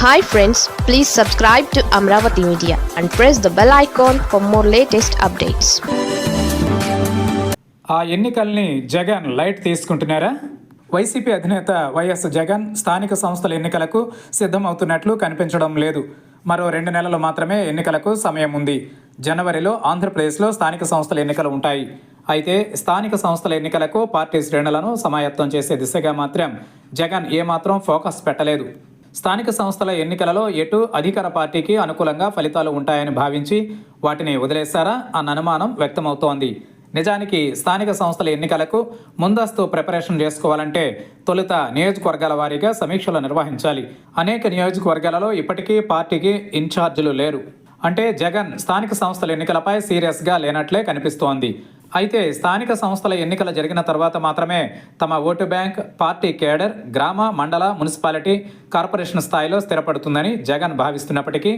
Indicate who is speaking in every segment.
Speaker 1: Hi friends, please subscribe to Amravati Media and press the bell icon for more latest updates.
Speaker 2: ఆ ఎన్నికల్ని Jagan light తీసుకుంటున్నారా? YCP అధినేత YS Jagan స్థానిక సంస్థల ఎన్నికలకు సిద్ధమవుతున్నట్లు కనిపించడం లేదు. మరో 2 నెలలు మాత్రమే ఎన్నికలకు సమయం ఉంది. జనవరిలో ఆంధ్రప్రదేశ్లో స్థానిక సంస్థల ఎన్నికలు ఉంటాయి. అయితే స్థానిక సంస్థల ఎన్నికలకు పార్టీ శ్రేణులను సమాయత్తం చేసే దిశగా మాత్రం జగన్ ఏమాత్రం ఫోకస్ పెట్టలేదు. స్థానిక సంస్థల ఎన్నికలలో ఎటు అధికార పార్టీకి అనుకూలంగా ఫలితాలు ఉంటాయని భావించి వాటిని వదిలేశారా అన్న అనుమానం వ్యక్తమవుతోంది. నిజానికి స్థానిక సంస్థల ఎన్నికలకు ముందస్తు ప్రిపరేషన్ చేసుకోవాలంటే తొలుత నియోజకవర్గాల వారీగా సమీక్షలు నిర్వహించాలి. అనేక నియోజకవర్గాలలో ఇప్పటికీ పార్టీకి ఇన్ఛార్జీలు లేరు. అంటే జగన్ స్థానిక సంస్థల ఎన్నికలపై సీరియస్గా లేనట్లే కనిపిస్తోంది. అయితే స్థానిక సంస్థల ఎన్నికలు జరిగిన తర్వాత మాత్రమే తమ ఓటు బ్యాంక్, పార్టీ కేడర్ గ్రామ, మండల, మున్సిపాలిటీ, కార్పొరేషన్ స్థాయిలో స్థిరపడుతుందని జగన్ భావిస్తున్నప్పటికీ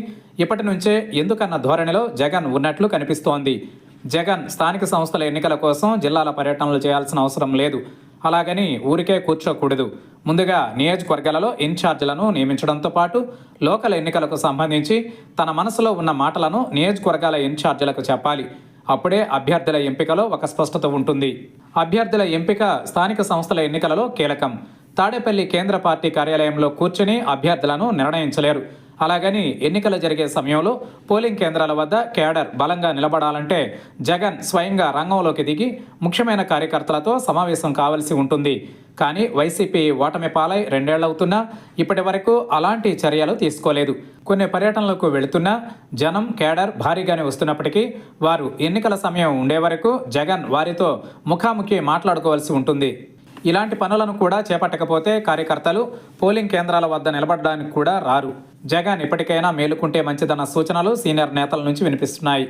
Speaker 2: ఇప్పటి నుంచే ఎందుకన్న ధోరణిలో జగన్ ఉన్నట్లు కనిపిస్తోంది. జగన్ స్థానిక సంస్థల ఎన్నికల కోసం జిల్లాల పర్యటనలు చేయాల్సిన అవసరం లేదు. అలాగని ఊరికే కూర్చోకూడదు. ముందుగా నియోజకవర్గాలలో ఇన్ఛార్జీలను నియమించడంతో పాటు లోకల్ ఎన్నికలకు సంబంధించి తన మనసులో ఉన్న మాటలను నియోజకవర్గాల ఇన్ఛార్జీలకు చెప్పాలి. అప్పుడే అభ్యర్థుల ఎంపికలో ఒక స్పష్టత ఉంటుంది. అభ్యర్థుల ఎంపిక స్థానిక సంస్థల ఎన్నికలలో కీలకం. తాడేపల్లి కేంద్ర పార్టీ కార్యాలయంలో కూర్చుని అభ్యర్థులను నిర్ణయించలేరు. అలాగని ఎన్నికలు జరిగే సమయంలో పోలింగ్ కేంద్రాల వద్ద కేడర్ బలంగా నిలబడాలంటే జగన్ స్వయంగా రంగంలోకి దిగి ముఖ్యమైన కార్యకర్తలతో సమావేశం కావాల్సి ఉంటుంది. కానీ వైసీపీ ఓటమి పాలై 2 ఏళ్లవుతున్నా ఇప్పటి వరకు అలాంటి చర్యలు తీసుకోలేదు. కొన్ని పర్యటనలకు వెళుతున్నా జనం, కేడర్ భారీగానే వస్తున్నప్పటికీ వారు ఎన్నికల సమయం ఉండే వరకు జగన్ వారితో ముఖాముఖి మాట్లాడుకోవాల్సి ఉంటుంది. ఇలాంటి పనులను కూడా చేపట్టకపోతే కార్యకర్తలు పోలింగ్ కేంద్రాల వద్ద నిలబడడానికి కూడా రారు. జగన్ ఇప్పటికైనా మేలుకుంటే మంచిదన్న సూచనలు సీనియర్ నేతల నుంచి వినిపిస్తున్నాయి.